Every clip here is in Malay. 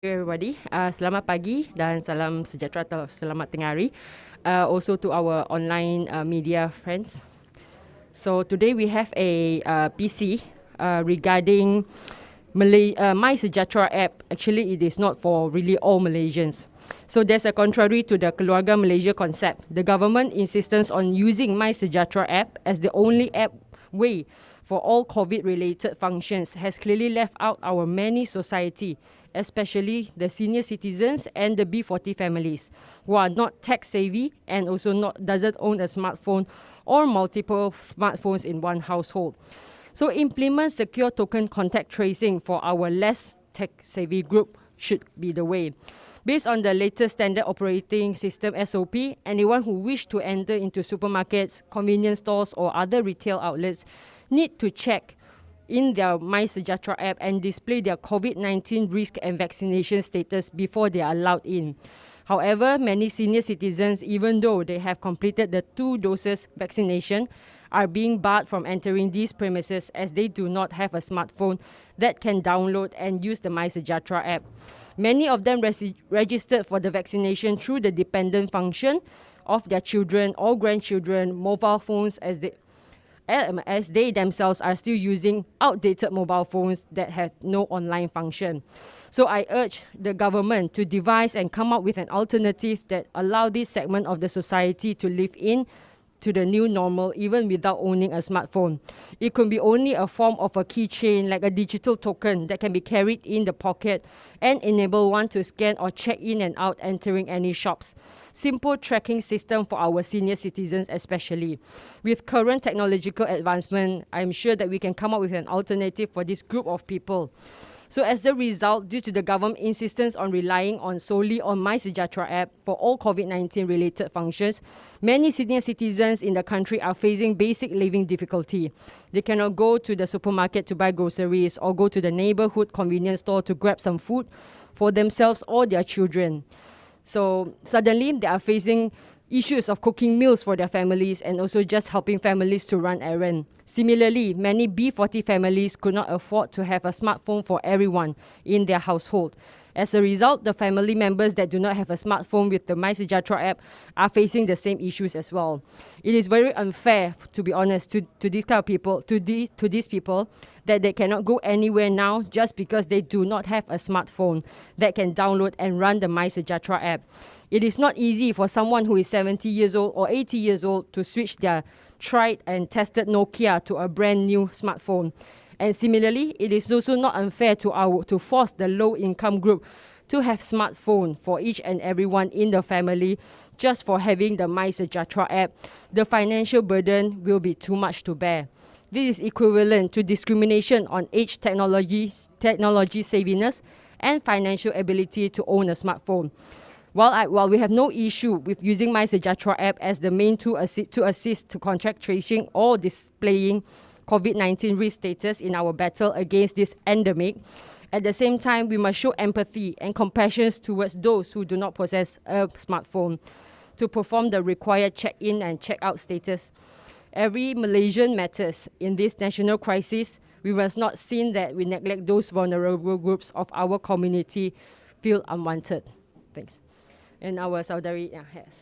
everybody. Selamat pagi dan salam sejahtera atau selamat tengah hari. Also to our online media friends. So today we have a PC regarding My Sejahtera app. Actually, it is not for really all Malaysians. So there's a contrary to the Keluarga Malaysia concept. The government insistence on using My Sejahtera app as the only app way for all COVID-related functions has clearly left out our many society, especially the senior citizens and the B40 families who are not tech-savvy and also doesn't own a smartphone or multiple smartphones in one household. So implement secure token contact tracing for our less tech-savvy group should be the way. Based on the latest standard operating system SOP, anyone who wish to enter into supermarkets, convenience stores or other retail outlets need to check in their My Sejahtera app and display their COVID-19 risk and vaccination status before they are allowed in. However, many senior citizens, even though they have completed the 2 doses vaccination, are being barred from entering these premises as they do not have a smartphone that can download and use the My Sejahtera app. Many of them registered for the vaccination through the dependent function of their children or grandchildren mobile phones as they themselves are still using outdated mobile phones that have no online function. So I urge the government to devise and come up with an alternative that allow this segment of the society to live in to the new normal even without owning a smartphone. It could be only a form of a keychain like a digital token that can be carried in the pocket and enable one to scan or check in and out entering any shops. Simple tracking system for our senior citizens especially. With current technological advancement, I'm sure that we can come up with an alternative for this group of people. So as the result, due to the government insistence on relying solely on My Sejahtera app for all COVID-19 related functions, many senior citizens in the country are facing basic living difficulty. They cannot go to the supermarket to buy groceries or go to the neighborhood convenience store to grab some food for themselves or their children. So suddenly they are facing issues of cooking meals for their families and also just helping families to run errands. Similarly, many B40 families could not afford to have a smartphone for everyone in their household. As a result, the family members that do not have a smartphone with the My Sejahtera app are facing the same issues as well. It is very unfair, to be honest, to these kind of people, to these people, that they cannot go anywhere now just because they do not have a smartphone that can download and run the My Sejahtera app. It is not easy for someone who is 70 years old or 80 years old to switch their tried and tested Nokia to a brand new smartphone. And similarly, it is also not unfair to force the low-income group to have smartphone for each and everyone in the family just for having the My Sejahtera app. The financial burden will be too much to bear. This is equivalent to discrimination on age, technology savviness, and financial ability to own a smartphone. While we have no issue with using My Sejahtera app as the main tool to assist to contact tracing or displaying COVID-19 risk status in our battle against this endemic, at the same time, we must show empathy and compassion towards those who do not possess a smartphone to perform the required check-in and check-out status. Every Malaysian matters. In this national crisis, we must not see that we neglect those vulnerable groups of our community feel unwanted. Thanks. And our saudari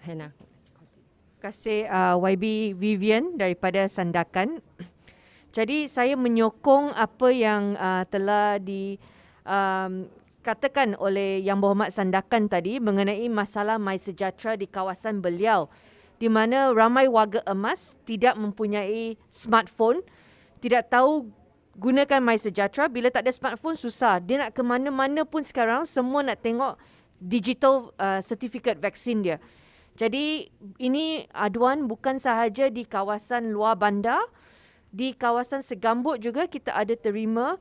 Hannah. Terima kasih YB Vivian daripada Sandakan. Jadi saya menyokong apa yang telah dikatakan oleh Yang Berhormat Sandakan tadi mengenai masalah My Sejahtera di kawasan beliau, di mana ramai warga emas tidak mempunyai smartphone, tidak tahu gunakan My Sejahtera. Bila tak ada smartphone susah. Dia nak ke mana-mana pun sekarang semua nak tengok digital certificate vaksin dia. Jadi ini aduan bukan sahaja di kawasan luar bandar, di kawasan Segambut juga kita ada terima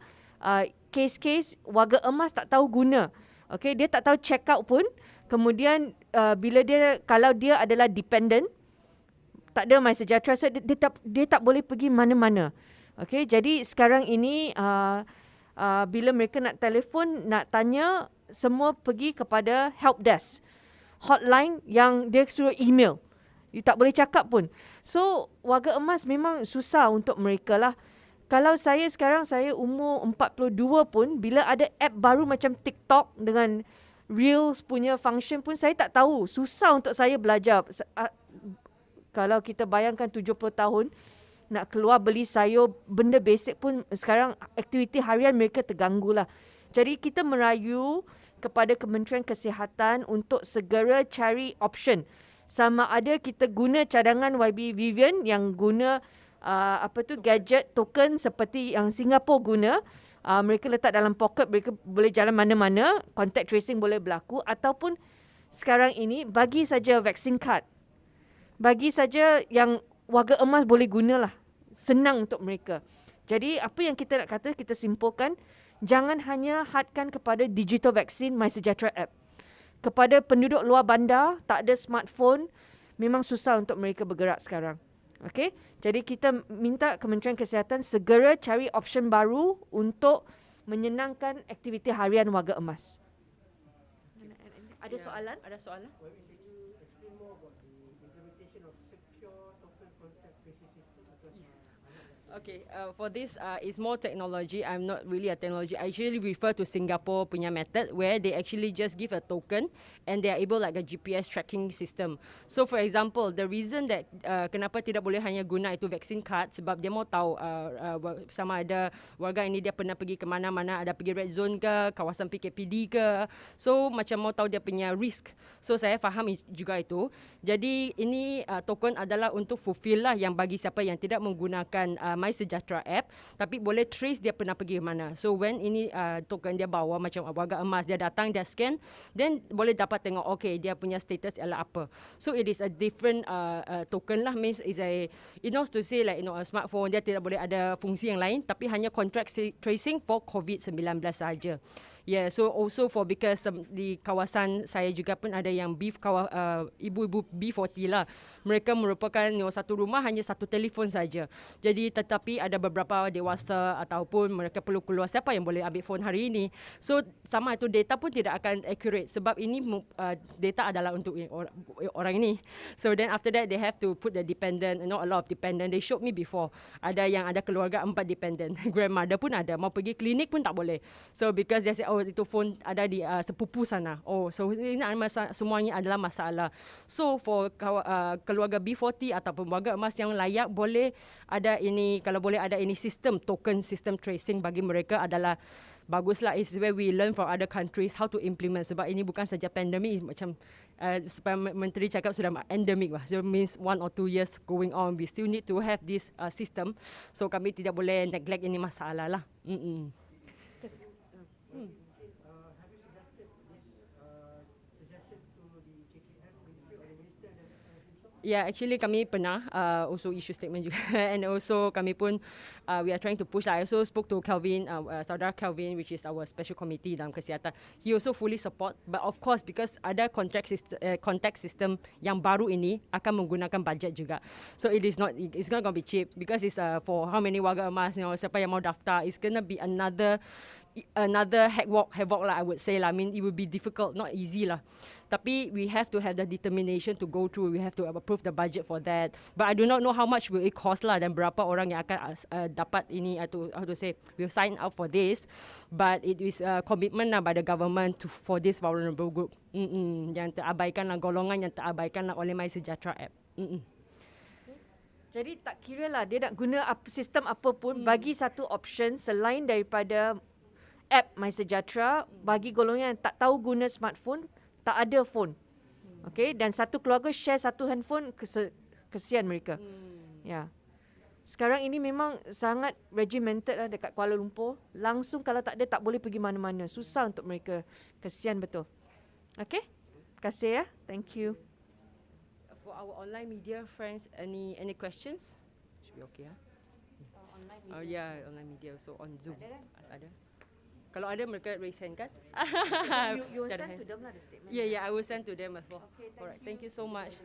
kes-kes warga emas tak tahu guna. Okay, dia tak tahu check out pun. Kemudian kalau dia adalah dependent, tak ada My Sejahtera, so dia tak boleh pergi mana-mana. Okay, jadi sekarang ini bila mereka nak telefon, nak tanya, semua pergi kepada help desk, hotline yang dia suruh email. You tak boleh cakap pun. So warga emas memang susah untuk mereka lah. Kalau saya sekarang, saya umur 42 pun, bila ada app baru macam TikTok dengan Reels punya function pun saya tak tahu. Susah untuk saya belajar. Kalau kita bayangkan 70 tahun, nak keluar beli sayur, benda basic pun sekarang aktiviti harian mereka terganggu lah. Jadi kita merayu kepada Kementerian Kesihatan untuk segera cari option. Sama ada kita guna cadangan YB Vivian yang guna gadget token seperti yang Singapura guna. Mereka letak dalam poket, mereka boleh jalan mana-mana, contact tracing boleh berlaku, ataupun sekarang ini bagi saja vaksin card. Bagi saja yang warga emas boleh gunalah. Senang untuk mereka. Jadi apa yang kita nak kata, kita simpulkan, jangan hanya hadkan kepada digital vaksin MySejahtera app. Kepada penduduk luar bandar, tak ada smartphone, memang susah untuk mereka bergerak sekarang. Okey, jadi kita minta Kementerian Kesihatan segera cari option baru untuk menyenangkan aktiviti harian warga emas. Ada soalan? Ada soalan? Okay, for this, it's more technology. I'm not really a technology. I actually refer to Singapore punya method where they actually just give a token and they are able like a GPS tracking system. So for example, the reason that kenapa tidak boleh hanya guna itu vaksin card sebab dia mau tahu sama ada warga ini dia pernah pergi ke mana-mana, ada pergi red zone ke, kawasan PKPD ke. So macam mau tahu dia punya risk. So saya faham juga itu. Jadi ini token adalah untuk fulfill lah yang bagi siapa yang tidak menggunakan MySejahtera app tapi boleh trace dia pernah pergi mana. So when ini token dia bawa macam warga emas, dia datang, dia scan, then boleh dapat tengok okay dia punya status ialah apa. So it is a different token lah, means is a, it knows to say like a smartphone dia tidak boleh ada fungsi yang lain tapi hanya contact tracing for COVID-19 saja. Yeah, so also for because di kawasan saya juga pun ada yang ibu-ibu B40 lah. Mereka merupakan satu rumah hanya satu telefon saja. Jadi tetapi ada beberapa dewasa ataupun mereka perlu keluar, siapa yang boleh ambil phone hari ini. So sama itu data pun tidak akan accurate sebab ini data adalah untuk orang ini. So then after that they have to put the dependent, a lot of dependent. They showed me before. Ada yang ada keluarga 4 dependent. Grandmother pun ada. Mau pergi klinik pun tak boleh. So because they say itu phone ada di sepupu sana. So ini semuanya adalah masalah. So for keluarga B40 ataupun warga emas yang layak boleh ada ini, kalau boleh ada ini sistem token, sistem tracing bagi mereka adalah baguslah. It's where we learn from other countries how to implement sebab ini bukan saja pandemik, macam supaya menteri cakap sudah endemic lah. So it means 1 or 2 years going on, we still need to have this system. So kami tidak boleh neglect ini masalah lah. Yeah, actually kami pernah also issue statement juga and also kami pun we are trying to push. I also spoke to Kelvin, saudara Kelvin, which is our special committee dalam kesihatan. He also fully support, but of course because ada contact system yang baru ini akan menggunakan budget juga. So it's not going to be cheap because it's for how many warga emas, siapa yang mau daftar, it's going to be another havoc lah, I would say lah. I mean, it will be difficult, not easy lah. Tapi we have to have the determination to go through. We have to approve the budget for that. But I do not know how much will it cost lah dan berapa orang yang akan dapat ini atau how to say will sign up for this. But it is a commitment lah by the government for this vulnerable group. Yang terabaikan lah, golongan yang terabaikan lah oleh MySejahtera app. Jadi tak kira lah dia nak guna sistem apa pun, bagi satu option selain daripada app MySejahtera, bagi golongan yang tak tahu guna smartphone, tak ada phone. Okay, dan satu keluarga share satu handphone, kesian mereka. Ya. Sekarang ini memang sangat regimented lah dekat Kuala Lumpur. Langsung kalau tak ada, tak boleh pergi mana-mana. Susah untuk mereka. Kesian betul. Okay, terima kasih ya. Thank you. For our online media friends, any questions? Should be okay, Online media. Yeah, online media. So on Zoom. Ada. Kalau ada mereka raise hand kan? You will send to them lah the statement. Yeah, I will send to them as well. Okay, Alright, thank you so much.